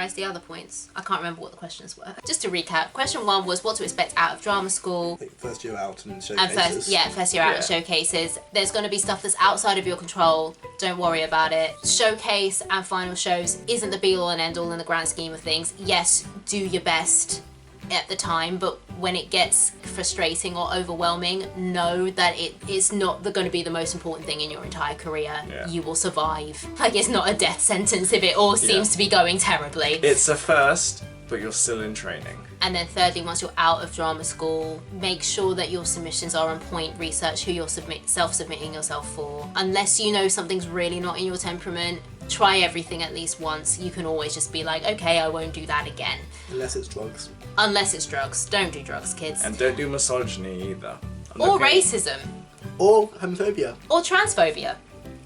summarise the other points? I can't remember what the questions were. Just to recap, question 1 was what to expect out of drama school. Like first year out and showcases. First year out and showcases. There's going to be stuff that's outside of your control. Don't worry about it. Showcase and final shows isn't the be all and end all in the grand scheme of things. Yes, do your best at the time, but when it gets frustrating or overwhelming, know that it is not going to be the most important thing in your entire career. You will survive. Like, it's not a death sentence if it all seems to be going terribly. It's a first, but you're still in training. And then thirdly, once you're out of drama school, make sure that your submissions are on point. Research who you're self-submitting yourself for. Unless you know something's really not in your temperament, try everything at least once. You can always just be like, okay, I won't do that again. Unless it's drugs. Unless it's drugs. Don't do drugs, kids. And don't do misogyny either. Or racism. Or homophobia. Or transphobia.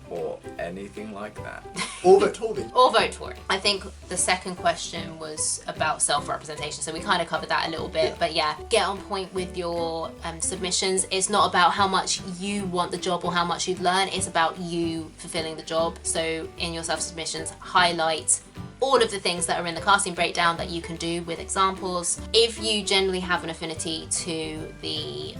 Or anything like that. Or vote Tory. Or vote for it. I think the second question was about self-representation, so we kind of covered that a little bit. But yeah, get on point with your submissions. It's not about how much you want the job or how much you'd learn. It's about you fulfilling the job. So in your self-submissions, highlight all of the things that are in the casting breakdown that you can do with examples. If you generally have an affinity to the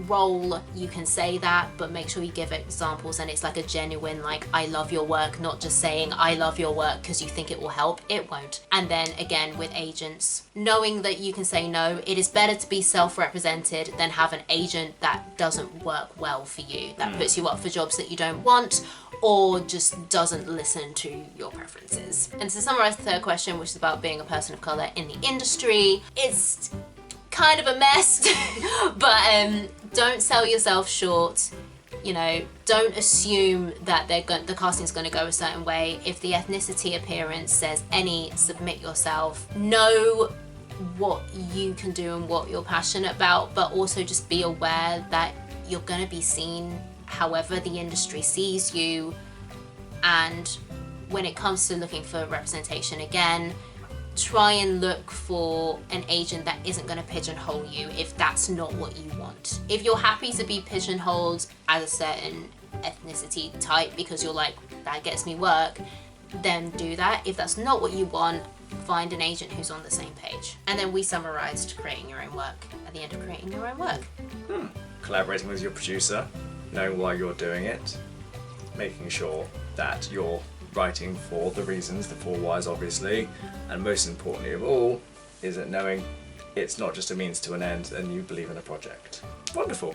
role, you can say that, but make sure you give examples and it's like a genuine, like, I love your work, not just saying I love your work because you think it will help. It won't. And then again, with agents, knowing that you can say no. It is better to be self-represented than have an agent that doesn't work well for you, that puts you up for jobs that you don't want, or just doesn't listen to your preferences. And to summarize the third question, which is about being a person of color in the industry, it's kind of a mess, but don't sell yourself short. You know, don't assume that the casting's going to go a certain way. If the ethnicity appearance says any, submit yourself. Know what you can do and what you're passionate about, but also just be aware that you're going to be seen however the industry sees you. And when it comes to looking for representation, again, try and look for an agent that isn't going to pigeonhole you if that's not what you want. If you're happy to be pigeonholed as a certain ethnicity type because you're like, that gets me work, then do that. If that's not what you want, find an agent who's on the same page. And then we summarised creating your own work at the end of creating your own work. Collaborating with your producer, knowing why you're doing it, making sure that you're writing for the reasons, the 4 whys obviously, and most importantly of all, is that knowing it's not just a means to an end and you believe in a project. Wonderful.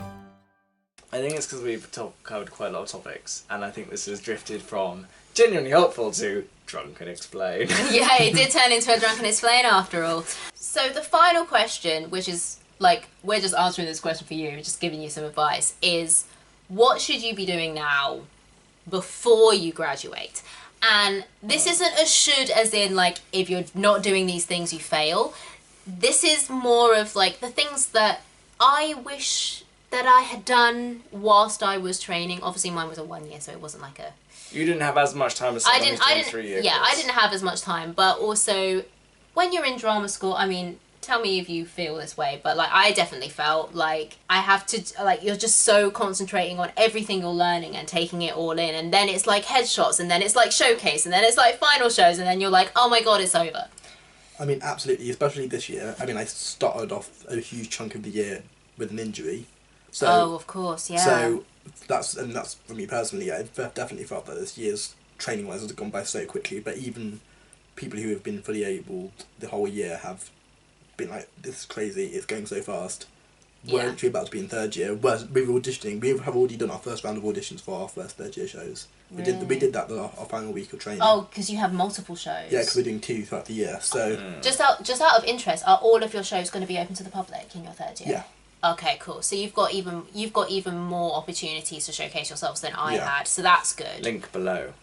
I think it's because we've covered quite a lot of topics, and I think this has drifted from genuinely helpful to drunk and explain. Yeah, it did turn into a drunk and explain after all. So the final question, which is like, we're just answering this question for you, just giving you some advice, is what should you be doing now before you graduate? And this isn't a should as in like, if you're not doing these things you fail. This is more of like the things that I wish that I had done whilst I was training. Obviously mine was a 1 year, so it wasn't like a... You didn't have as much time as someone who's doing 3 years. Yeah, I didn't have as much time, but also when you're in drama school, I mean, tell me if you feel this way, but like I definitely felt like I have to, like, you're just so concentrating on everything you're learning and taking it all in, and then it's like headshots, and then it's like showcase, and then it's like final shows, and then you're like, oh my god, it's over. I mean, absolutely, especially this year. I mean, I started off a huge chunk of the year with an injury. So, oh, of course, yeah. So that's for me personally. I definitely felt that this year's training wise has gone by so quickly. But even people who have been fully able the whole year have been like, this is crazy. It's going so fast. We're actually about to be in third year. We're auditioning. We have already done our first round of auditions for our first third year shows. Really? We did that our final week of training. Oh, because you have multiple shows. Yeah, because we're doing 2 throughout the year. So just out of interest, are all of your shows going to be open to the public in your third year? Yeah. Okay, cool. So you've got even more opportunities to showcase yourselves than I had. So that's good. Link below.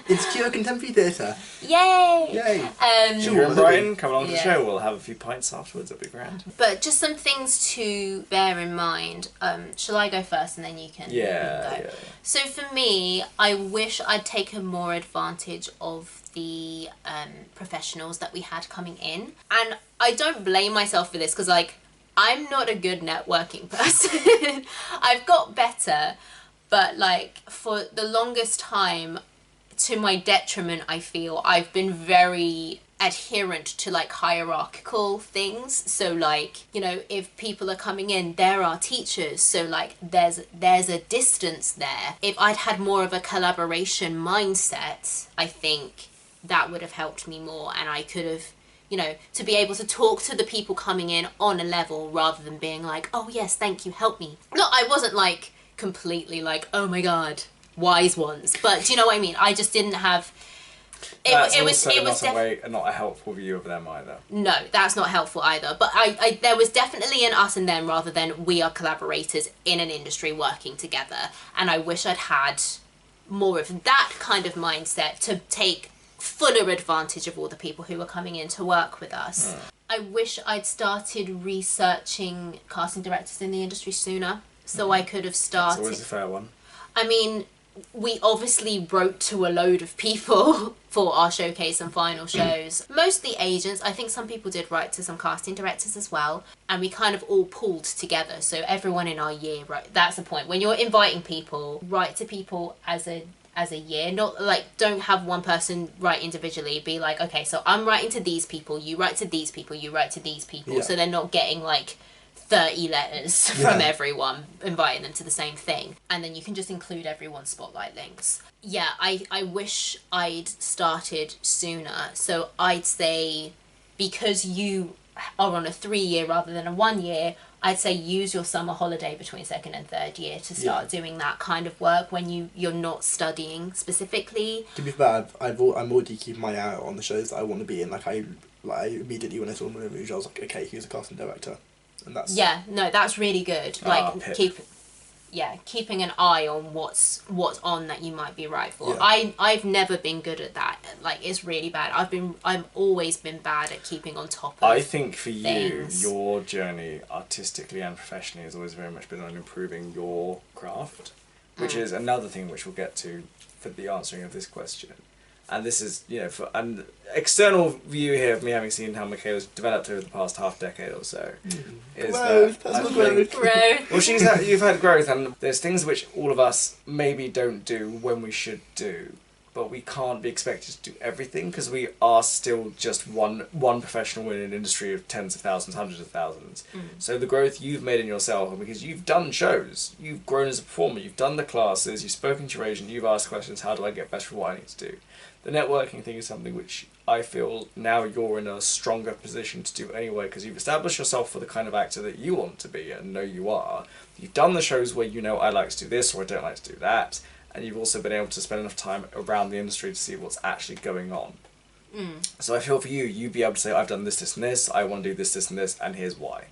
It's Cure Contemporary Theatre. Yay! Yay! If you're in Brighton, come along to the show. We'll have a few pints afterwards. It'll be grand. But just some things to bear in mind. Shall I go first and then you can? Yeah. So for me, I wish I'd taken more advantage of the professionals that we had coming in, and I don't blame myself for this because like, I'm not a good networking person. I've got better, but like for the longest time, to my detriment, I feel I've been very adherent to like hierarchical things. So like, you know, if people are coming in, there are teachers, so like there's a distance there. If I'd had more of a collaboration mindset, I think that would have helped me more, and I could have, you know, to be able to talk to the people coming in on a level rather than being like, oh yes, thank you, help me. No, I wasn't like completely like, oh my god, wise ones, but do you know what I mean? I just didn't have That's not a helpful view of them either. No, that's not helpful either. But I there was definitely an us and them rather than we are collaborators in an industry working together. And I wish I'd had more of that kind of mindset to take fuller advantage of all the people who were coming in to work with us. I wish I'd started researching casting directors in the industry sooner, so I could have started. It's always a fair one. I mean, we obviously wrote to a load of people for our showcase and final shows. Mostly agents. I think some people did write to some casting directors as well. And we kind of all pulled together. So everyone in our year wrote. That's the point. When you're inviting people, write to people as a year. Not like, don't have one person write individually. Be like, okay, so I'm writing to these people, you write to these people, you write to these people. Yeah. So they're not getting like 30 letters from everyone inviting them to the same thing, and then you can just include everyone's spotlight links. Yeah, I wish I'd started sooner. So I'd say, because you are on a 3-year rather than a 1 year, I'd say use your summer holiday between second and third year to start doing that kind of work when you're not studying specifically. To be fair, I'm already keeping my eye out on the shows that I want to be in. Like I immediately, when I saw Moulin Rouge, I was like, okay, here's a casting director. And that's... Yeah, no, that's really good. Like, keeping an eye on what's on that you might be right for. Yeah. I've never been good at that. Like, it's really bad. I've always been bad at keeping on top of I think for things. you, your journey artistically and professionally has always very much been on improving your craft, which is another thing which we'll get to for the answering of this question. And this is, you know, for an external view here of me having seen how Michaela's developed over the past half decade or so. Is Growth, that personal I think- Growth. Well, you've had growth, and there's things which all of us maybe don't do when we should do, but we can't be expected to do everything because we are still just one professional in an industry of tens of thousands, hundreds of thousands. So the growth you've made in yourself, and because you've done shows, you've grown as a performer, you've done the classes, you've spoken to your agent, you've asked questions, how do I get better at what I need to do? The networking thing is something which I feel now you're in a stronger position to do anyway, because you've established yourself for the kind of actor that you want to be and know you are. You've done the shows where you know I like to do this or I don't like to do that, and you've also been able to spend enough time around the industry to see what's actually going on. So I feel for you, you'd be able to say, I've done this, this and this, I want to do this, this and this, and here's why.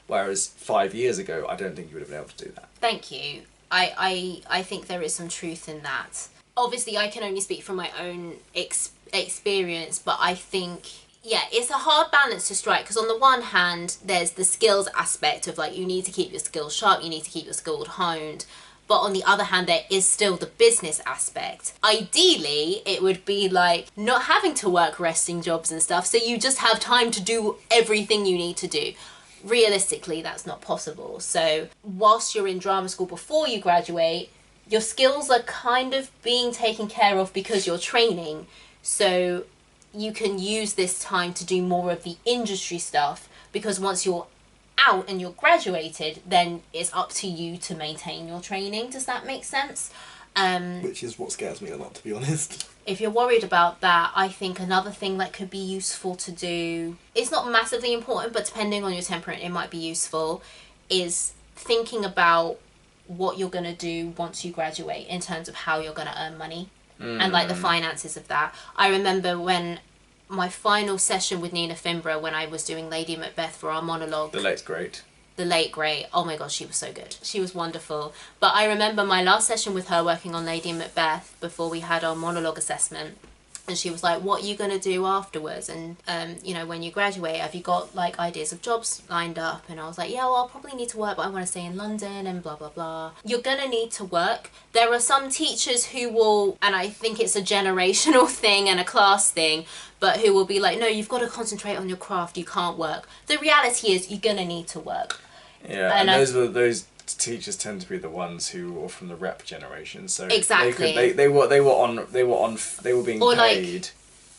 Whereas 5 years ago, I don't think you would have been able to do that. Thank you. I think there is some truth in that. Obviously, I can only speak from my own experience, but I think, yeah, it's a hard balance to strike, because on the one hand, there's the skills aspect of, like, you need to keep your skills sharp, you need to keep your skills honed, but on the other hand, there is still the business aspect. Ideally, it would be, like, not having to work resting jobs and stuff, so you just have time to do everything you need to do. Realistically, that's not possible. So, whilst you're in drama school before you graduate, your skills are kind of being taken care of because you're training, so you can use this time to do more of the industry stuff, because once you're out and you're graduated, then it's up to you to maintain your training. Does that make sense? Which is what scares me a lot, to be honest. If you're worried about that, I think another thing that could be useful to do, it's not massively important, but depending on your temperament, it might be useful, is thinking about what you're going to do once you graduate in terms of how you're going to earn money and like the finances of that. I remember when my final session with Nina Fimbra, when I was doing Lady Macbeth for our monologue. The late's great. The late great. Oh my god, she was so good. She was wonderful. But I remember my last session with her working on Lady Macbeth before we had our monologue assessment. And she was like, what are you going to do afterwards? And, you know, when you graduate, have you got, like, ideas of jobs lined up? And I was like, yeah, well, I'll probably need to work, but I want to stay in London and blah, blah, blah. You're going to need to work. There are some teachers who will, and I think it's a generational thing and a class thing, but who will be like, no, you've got to concentrate on your craft. You can't work. The reality is you're going to need to work. Yeah, and those teachers tend to be the ones who are from the rep generation, so Exactly. they were being Or, like- paid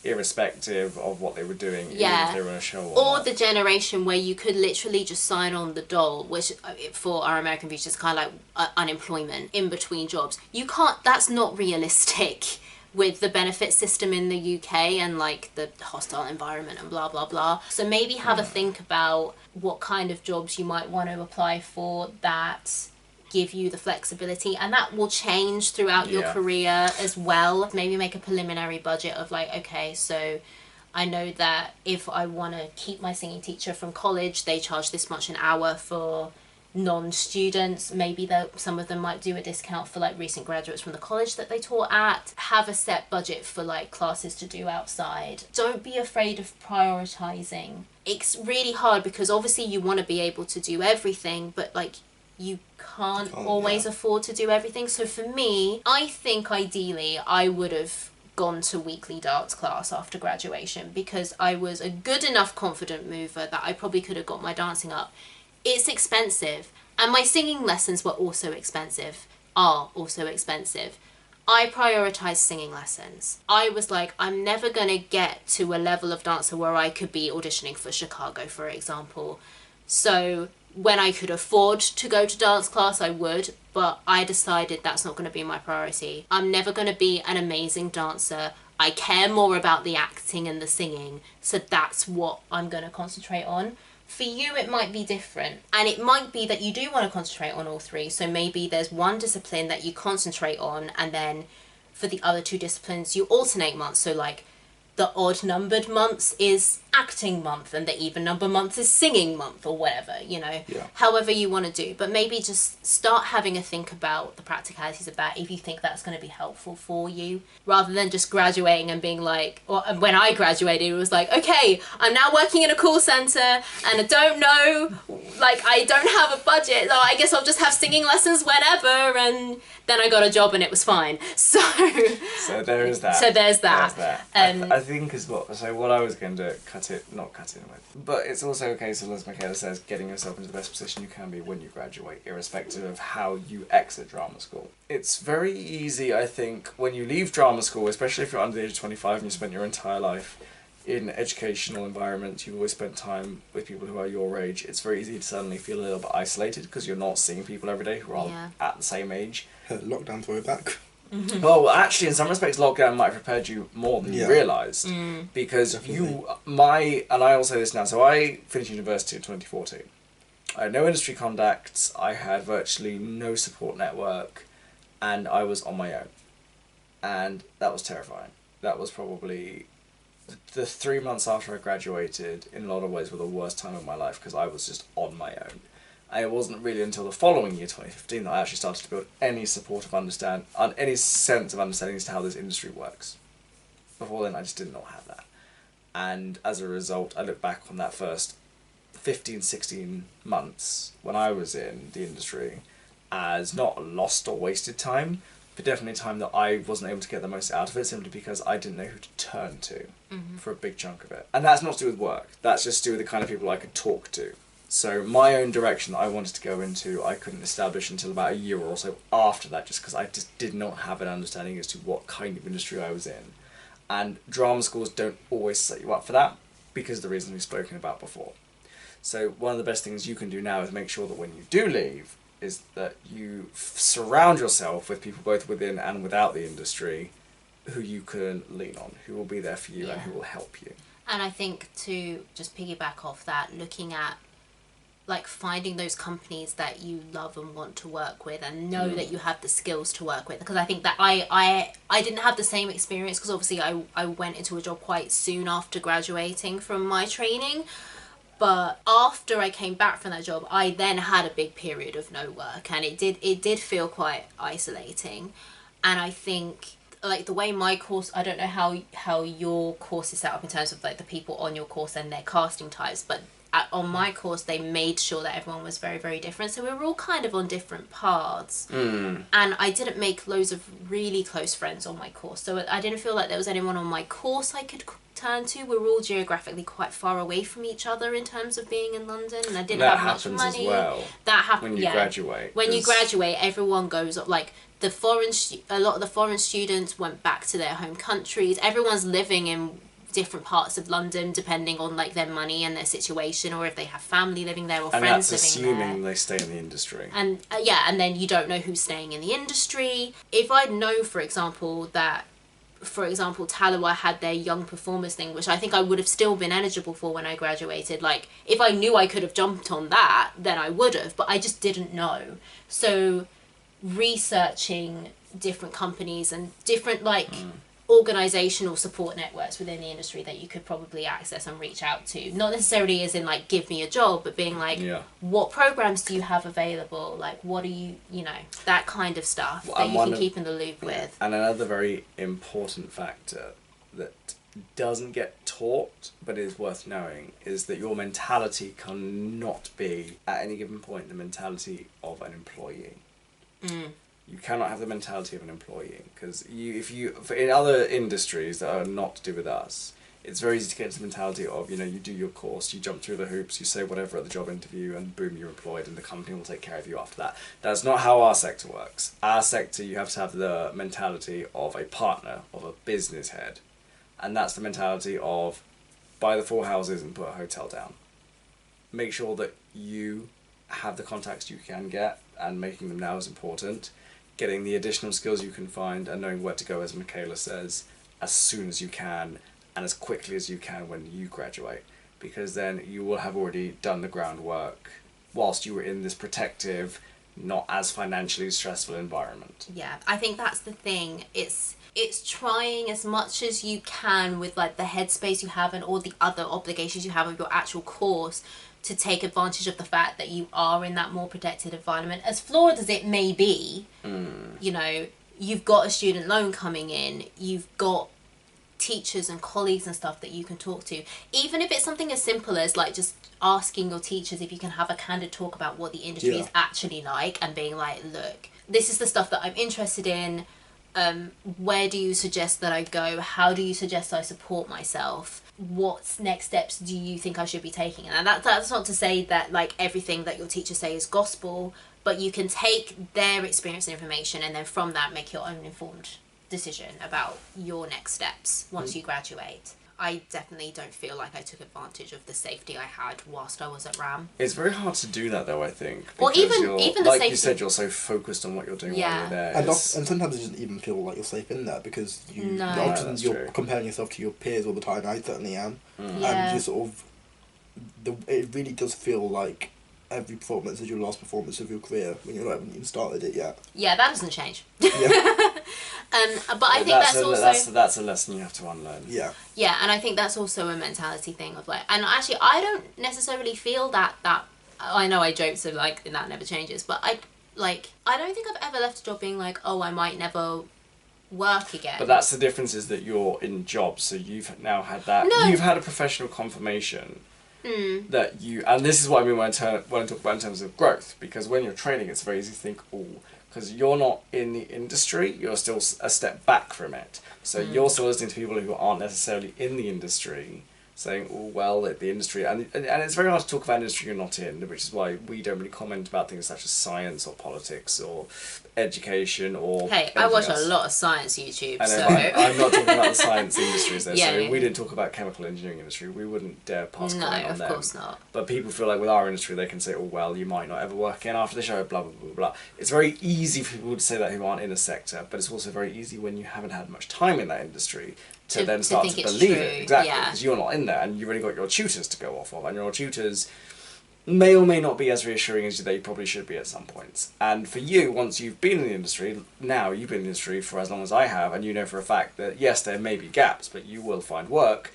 irrespective of what they were doing, even Yeah. if they were on a show or Or not. the generation where you could literally just sign on the dole, which for our American viewers is kind of like unemployment in between jobs. You can't, that's not realistic with the benefit system in the UK and like the hostile environment and blah blah blah. So maybe have a think about what kind of jobs you might want to apply for that give you the flexibility, and that will change throughout your Yeah. career as well. Maybe make a preliminary budget of like, okay, so I know that if I want to keep my singing teacher from college, they charge this much an hour for non-students. Maybe that some of them might do a discount for like recent graduates from the college that they taught at. Have a set budget for like classes to do outside. Don't be afraid of prioritizing. It's really hard because obviously you want to be able to do everything, but like you can't always afford to do everything. So for me, I think ideally I would have gone to weekly dance class after graduation because I was a good enough confident mover that I probably could have got my dancing up. It's expensive, and my singing lessons were also expensive, are also expensive. I prioritised singing lessons. I was like, I'm never going to get to a level of dancer where I could be auditioning for Chicago, for example. So when I could afford to go to dance class, I would, but I decided that's not going to be my priority. I'm never going to be an amazing dancer. I care more about the acting and the singing, so that's what I'm going to concentrate on. For you, it might be different, and it might be that you do want to concentrate on all three, so maybe there's one discipline that you concentrate on, and then for the other two disciplines, you alternate months, so like the odd numbered months is acting month and the even number month is singing month or whatever, you know, however you want to do. But maybe just start having a think about the practicalities of that if you think that's going to be helpful for you, rather than just graduating and being like, or when I graduated, it was like, okay, I'm now working in a call center and I don't know, like I don't have a budget, so I guess I'll just have singing lessons whenever, and then I got a job and it was fine. So there is that. So there's that. I think as well. So what I was going to not cut it with, but it's also a case of, as Michaela says, getting yourself into the best position you can be when you graduate, irrespective of how you exit drama school. It's very easy, I think, when you leave drama school, especially if you're under the age of 25 and you spent your entire life in educational environments, you've always spent time with people who are your age, it's very easy to suddenly feel a little bit isolated because you're not seeing people every day who are at the same age. Lockdown throw it back. Mm-hmm. Well, actually, in some respects, lockdown might have prepared you more than you realised. Because and I will say this now, so I finished university in 2014. I had no industry contacts, I had virtually no support network, and I was on my own. And that was terrifying. That was probably the 3 months after I graduated, in a lot of ways, were the worst time of my life because I was just on my own. And it wasn't really until the following year, 2015, that I actually started to build any sense of understanding as to how this industry works. Before then, I just did not have that. And as a result, I look back on that first 15, 16 months when I was in the industry as not lost or wasted time, but definitely time that I wasn't able to get the most out of it simply because I didn't know who to turn to for a big chunk of it. And that's not to do with work. That's just to do with the kind of people I could talk to. So my own direction that I wanted to go into, I couldn't establish until about a year or so after that, just because I just did not have an understanding as to what kind of industry I was in. And drama schools don't always set you up for that, because of the reasons we've spoken about before. So one of the best things you can do now is make sure that when you do leave, is that you surround yourself with people both within and without the industry who you can lean on, who will be there for you and who will help you. And I think to just piggyback off that, looking at like finding those companies that you love and want to work with and know that you have the skills to work with, because I think that I didn't have the same experience because obviously I went into a job quite soon after graduating from my training, but after I came back from that job I then had a big period of no work, and it did feel quite isolating. And I think like the way my course, I don't know how your course is set up in terms of like the people on your course and their casting types, but on my course they made sure that everyone was very, very different, so we were all kind of on different paths. And I didn't make loads of really close friends on my course, so I didn't feel like there was anyone on my course I could turn to. We're all geographically quite far away from each other in terms of being in London, and I didn't That have much happens money. as well That happens when you graduate. When you 'cause- graduate, everyone goes up. Like a lot of the foreign students went back to their home countries. Everyone's living in different parts of London depending on like their money and their situation, or if they have family living there or and friends that's living assuming there. they stay in the industry. And and then you don't know who's staying in the industry. If I know, for example, that Tallawah had their young performers thing, which I think I would have still been eligible for when I graduated. Like, if I knew I could have jumped on that, then I would have, but I just didn't know. So researching different companies and different organizational support networks within the industry that you could probably access and reach out to, not necessarily as in like give me a job, but being like, what programs do you have available, like what are you that kind of stuff that you can keep in the loop with. And another very important factor that doesn't get taught but is worth knowing is that your mentality cannot be at any given point the mentality of an employee. You cannot have the mentality of an employee, because in other industries that are not to do with us, it's very easy to get into the mentality of, you do your course, you jump through the hoops, you say whatever at the job interview, and boom, you're employed, and the company will take care of you after that. That's not how our sector works. Our sector, you have to have the mentality of a partner, of a business head, and that's the mentality of buy the 4 houses and put a hotel down. Make sure that you have the contacts you can get, and making them now is important. Getting the additional skills you can find and knowing where to go, as Michaela says, as soon as you can and as quickly as you can when you graduate, because then you will have already done the groundwork whilst you were in this protective, not as financially stressful environment. Yeah, I think that's the thing. It's trying as much as you can with like the headspace you have and all the other obligations you have of your actual course to take advantage of the fact that you are in that more protected environment. As flawed as it may be, you've got a student loan coming in, you've got teachers and colleagues and stuff that you can talk to. Even if it's something as simple as like just asking your teachers if you can have a candid talk about what the industry is actually like, and being like, look, this is the stuff that I'm interested in. Where do you suggest that I go? How do you suggest I support myself? What next steps do you think I should be taking? And that's not to say that like everything that your teachers say is gospel, but you can take their experience and information and then from that make your own informed decision about your next steps once you graduate. I definitely don't feel like I took advantage of the safety I had whilst I was at RAM. It's very hard to do that though, I think. Or even the like safety. You said, you're so focused on what you're doing while you're there. And sometimes it doesn't even feel like you're safe in there, because you're comparing yourself to your peers all the time. I certainly am. And you sort of, it really does feel like every performance is your last performance of your career when you haven't even started it yet. Yeah, that doesn't change. Yeah. But I think that's a lesson you have to unlearn. Yeah. Yeah, and I think that's also a mentality thing of like, and actually I don't necessarily feel that I know I joke so like that never changes, but I don't think I've ever left a job being like, oh, I might never work again. But that's the difference, is that you're in jobs, so you've now had that. No. You've had a professional confirmation that you, and this is what I mean when I talk about in terms of growth, because when you're training, it's very easy to think, because you're not in the industry, you're still a step back from it. So you're still listening to people who aren't necessarily in the industry, saying, oh, well, the industry, and it's very hard to talk about industry you're not in, which is why we don't really comment about things such as science or politics or education or Hey, I watch a lot of science YouTube, I know, so... but I'm not talking about the science industries there, Yeah, so yeah. we didn't talk about chemical engineering industry, we wouldn't dare pass comment on them. No, of course not. But people feel like with our industry they can say, oh, well, you might not ever work again after the show, blah, blah, blah, blah. It's very easy for people to say that who aren't in a sector, but it's also very easy when you haven't had much time in that industry to then start think to it's believe true, it. Exactly, yeah. because you're not in there and you've only got your tutors to go off of, and your tutors may or may not be as reassuring as they probably should be at some points. And for you, once you've been in the industry, now you've been in the industry for as long as I have, and you know for a fact that yes, there may be gaps, but you will find work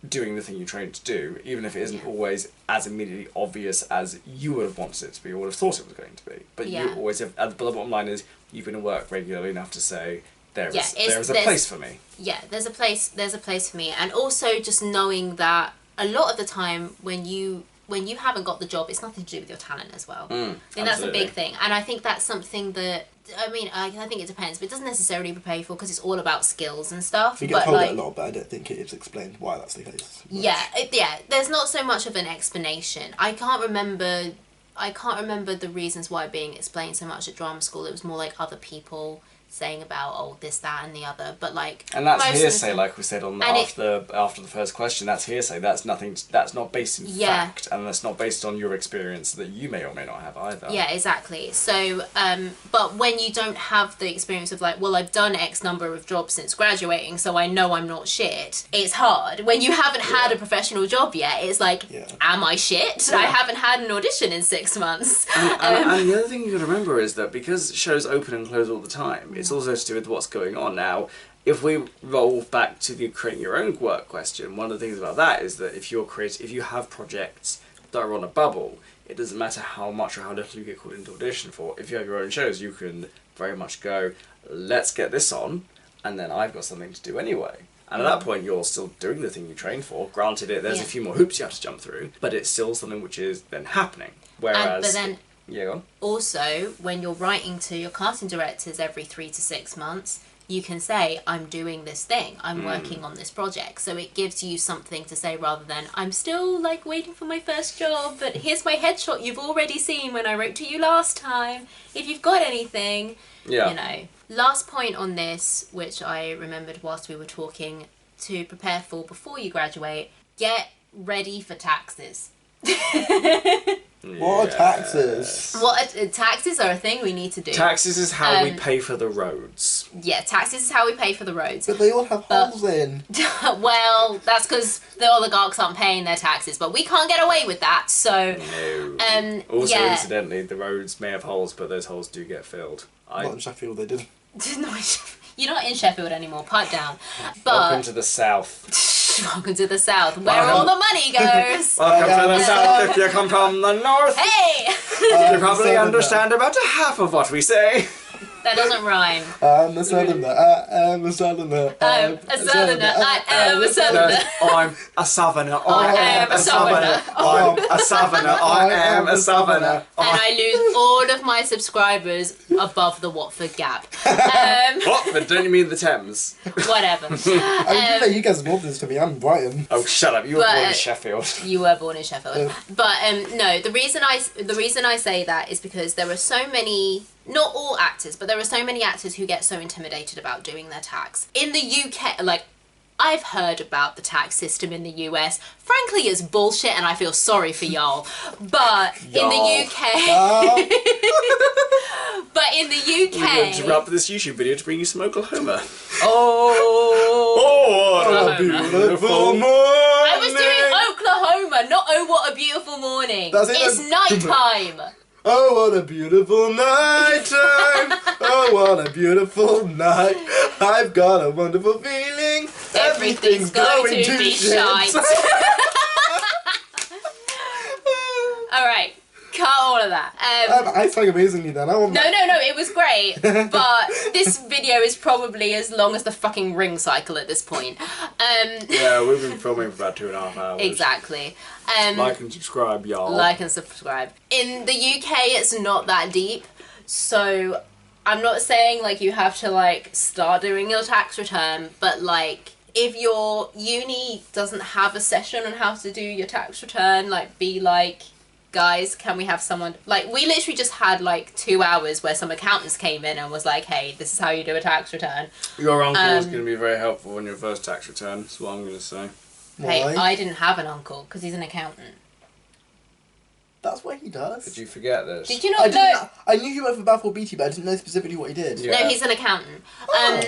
doing the thing you trained to do, even if it isn't always as immediately obvious as you would have wanted it to be or would have thought it was going to be. But you always have, the bottom line is, you've been in work regularly enough to say, there is a place for me. Yeah, there's a place for me. And also just knowing that a lot of the time when you when you haven't got the job, it's nothing to do with your talent as well. I think that's a absolutely. big thing, and I think that's something that I think it depends, but it doesn't necessarily prepare you for, because it's all about skills and stuff. We but get told like, it a lot, but I don't think it is explained why that's the case. yeah, there's not so much of an explanation. I can't remember the reasons why being explained so much at drama school. It was more like other people saying about this, that, and the other. But like, And that's most of the hearsay, time- like we said on And after the first question. That's hearsay. That's nothing. That's not based in Yeah. fact, and that's not based on your experience that you may or may not have either. Yeah, exactly. So, but when you don't have the experience of like, well, I've done X number of jobs since graduating, so I know I'm not shit. It's hard. When you haven't had a professional job yet, it's like, Yeah. am I shit? I haven't had an audition in 6 months. And the other thing you got to remember is that because shows open and close all the time, it's also to do with what's going on now. If we roll back to the creating your own work question, one of the things about that is that if you have projects that are on a bubble, it doesn't matter how much or how little you get called into audition for. If you have your own shows, you can very much go, let's get this on, and then I've got something to do anyway. And at that point, you're still doing the thing you trained for. Granted, there's a few more hoops you have to jump through, but it's still something which is then happening. Whereas, But then yeah, go on. also, when you're writing to your casting directors every 3 to 6 months, you can say, I'm doing this thing, I'm working on this project. So it gives you something to say rather than, I'm still like waiting for my first job, but here's my headshot you've already seen when I wrote to you last time. If you've got anything, Yeah. you know. Last point on this, which I remembered whilst we were talking, to prepare for before you graduate, get ready for taxes. What are taxes? Taxes are a thing we need to do. Taxes is how we pay for the roads. Yeah, taxes is how we pay for the roads. But they all have holes in. Well, that's because the oligarchs aren't paying their taxes, but we can't get away with that. So, No. Also, yeah. incidentally, the roads may have holes, but those holes do get filled. Not in Sheffield, they did. No, you're not in Sheffield anymore. Pipe down. Welcome But to the south. welcome to the south, where all the money goes. Welcome to the south if you come from the north. Hey, You probably understand about half of what we say. that doesn't rhyme. I'm a southerner. I am a southerner. I'm a southerner. I am a southerner. I'm a southerner. I am a southerner. I'm a southerner. I am a southerner. And I lose all of my subscribers above the Watford gap. What? Don't you mean the Thames? Whatever. I mean, you guys know this to me. I'm Brighton. Oh, shut up! You were But- born in Sheffield. You were born in Sheffield. But no, the reason I say that is because there are so many, not all actors, but there are so many actors who get so intimidated about doing their tax. In the UK, like, I've heard about the tax system in the US. Frankly, it's bullshit and I feel sorry for y'all. But in the Y'all. UK... But in the We're going to UK... interrupt this YouTube video to bring you some Oklahoma. Oh... Oh, what a beautiful morning! I was doing Oklahoma, not oh what a beautiful morning. That's it, It's that's- nighttime. Oh, what a beautiful night time. Oh, what a beautiful night. I've got a wonderful feeling. Everything's going to be shite. All right, cut all of that. I sang amazingly then. I want No, it was great, but this video is probably as long as the fucking ring cycle at this point. Yeah, we've been filming for about 2.5 hours. Exactly. Like and subscribe, y'all. Like and subscribe. In the UK, it's not that deep, so I'm not saying like you have to like start doing your tax return, but like if your uni doesn't have a session on how to do your tax return, like be like, guys, can we have someone, like we literally just had like 2 hours where some accountants came in and was like, hey, this is how you do a tax return. Your uncle is going to be very helpful on your first tax return, that's what I'm going to say. Hey, Why? I didn't have an uncle because he's an accountant. That's what he does. Did you forget this? Did you I not know? didn't. I knew he worked for Balfour Beatty, but I didn't know specifically what he did. Yeah. No, he's an accountant.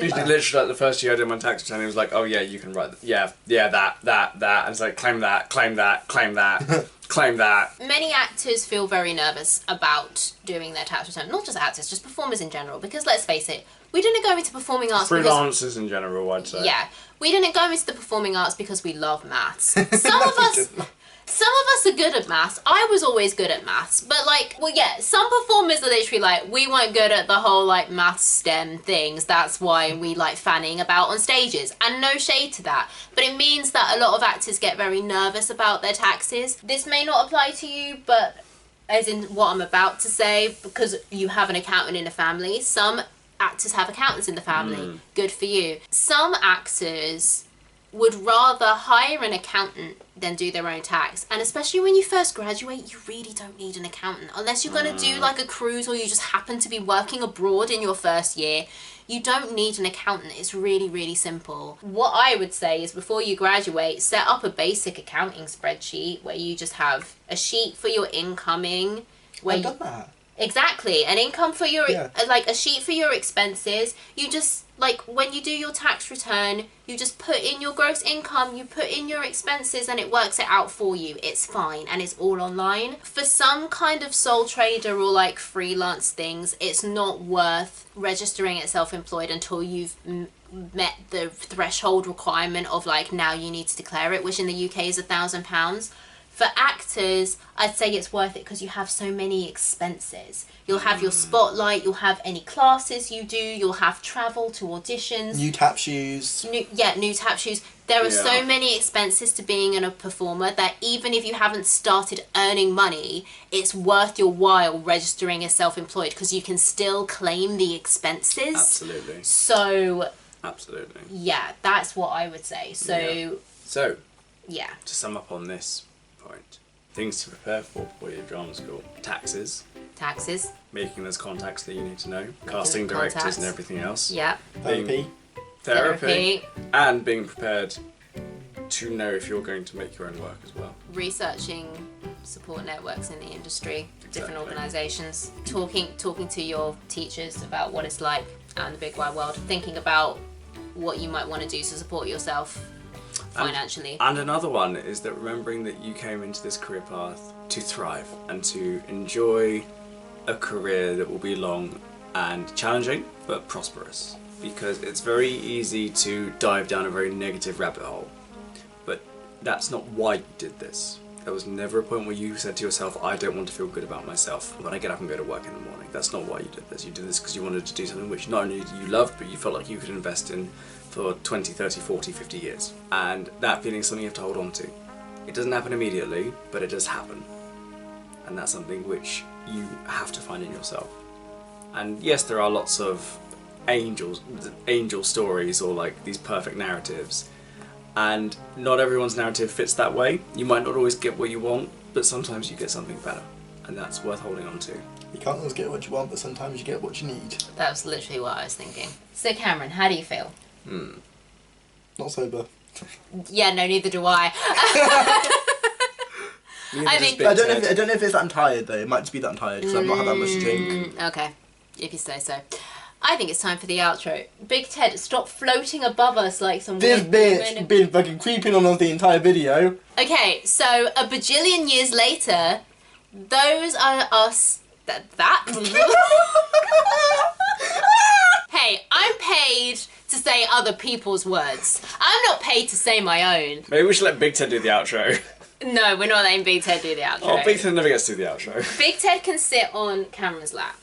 He did literally like the first year I did my tax return, he was like, oh yeah, you can write, that. And it's like, claim that, claim that, claim that, claim that. Many actors feel very nervous about doing their tax return. Not just actors, just performers in general. Because let's face it, we didn't go into performing arts because... Freelancers in general, I'd say. Yeah. We didn't go into the performing arts because we love maths. Some of us... Some of us are good at maths. I was always good at maths, but like, well, yeah, some performers are literally like, we weren't good at the whole like maths STEM things. That's why we like fanning about on stages, and no shade to that. But it means that a lot of actors get very nervous about their taxes. This may not apply to you, but as in what I'm about to say, because you have an accountant in the family, some actors have accountants in the family. Good for you. Some actors would rather hire an accountant than do their own tax. And especially when you first graduate, you really don't need an accountant. Unless you're going to do like a cruise or you just happen to be working abroad in your first year, you don't need an accountant. It's really, really simple. What I would say is before you graduate, set up a basic accounting spreadsheet where you just have a sheet for your incoming. Where I've done that. Exactly, an income for your, Yeah. like a sheet for your expenses. You just, like when you do your tax return, you just put in your gross income, you put in your expenses, and it works it out for you. It's fine, and it's all online. For some kind of sole trader or like freelance things, it's not worth registering as self-employed until you've met the threshold requirement of like, now you need to declare it, which in the UK is £1,000. For actors, I'd say it's worth it because you have so many expenses. You'll have your spotlight, you'll have any classes you do, you'll have travel to auditions. New tap shoes. New tap shoes. There are so Yeah. many expenses to being a performer that even if you haven't started earning money, it's worth your while registering as self-employed because you can still claim the expenses. Absolutely. So, Absolutely. yeah, that's what I would say. So, Yeah. So, yeah. to sum up on this point, things to prepare for before your drama school: taxes, Taxes. making those contacts that you need to know, casting directors contacts. and everything else, Yeah. Therapy. therapy, and being prepared to know if you're going to make your own work as well. Researching support networks in the industry, different Exactly. organisations, talking to your teachers about what it's like out in the big wide world, thinking about what you might want to do to support yourself financially. And another one is that remembering that you came into this career path to thrive and to enjoy a career that will be long and challenging but prosperous, because it's very easy to dive down a very negative rabbit hole, but that's not why you did this. There was never a point where you said to yourself, I don't want to feel good about myself when I get up and go to work in the morning. That's not why you did this. You did this because you wanted to do something which not only you loved, but you felt like you could invest in for 20, 30, 40, 50 years. And that feeling is something you have to hold on to. It doesn't happen immediately, but it does happen. And that's something which you have to find in yourself. And yes, there are lots of angel stories or like these perfect narratives. And not everyone's narrative fits that way. You might not always get what you want, but sometimes you get something better. And that's worth holding on to. You can't always get what you want, but sometimes you get what you need. That was literally what I was thinking. So Cameron, how do you feel? Not sober. Yeah, no, neither do I. I mean, I don't know if it's that I'm tired though. It might just be that I'm tired because I've not had that much to drink. Okay, if you say so. I think it's time for the outro. Big Ted, stop floating above us like some This weird bitch demon. been fucking creeping on us the entire video. Okay, so a bajillion years later, those are us. Hey, I'm paid to say other people's words. I'm not paid to say my own. Maybe we should let Big Ted do the outro. No, we're not letting Big Ted do the outro. Oh, Big Ted never gets to do the outro. Big Ted can sit on Cameron's lap.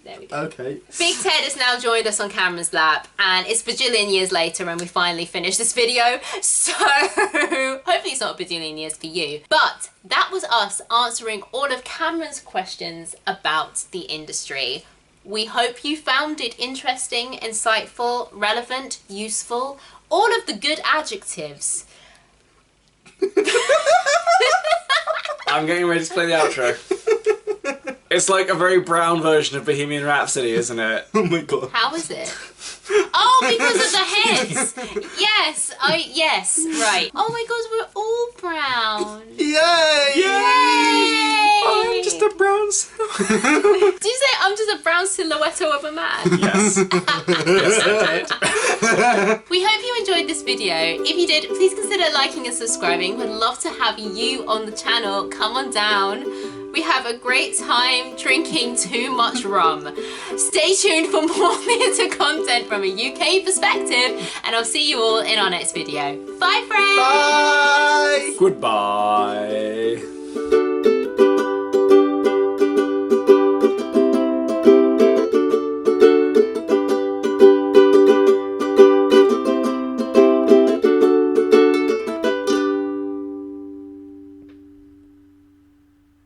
There we go. Okay. Big Ted has now joined us on Cameron's lap, and it's bajillion years later and we finally finished this video, so hopefully it's not a bajillion years for you. But that was us answering all of Cameron's questions about the industry. We hope you found it interesting, insightful, relevant, useful, all of the good adjectives. I'm getting ready to play the outro. It's like a very brown version of Bohemian Rhapsody, isn't it? Oh my god. How is it? Oh, because of the heads. Yes. Yes. Right. Oh my God, we're all brown. Yay! Yay! I'm just a brown Did you say I'm just a brown silhouette of a man? Yes. Yes, I did. We hope you enjoyed this video. If you did, please consider liking and subscribing. We'd love to have you on the channel. Come on down. we have a great time drinking too much rum. Stay tuned for more theatre content from a UK perspective, and I'll see you all in our next video. Bye, friends! Bye! Goodbye.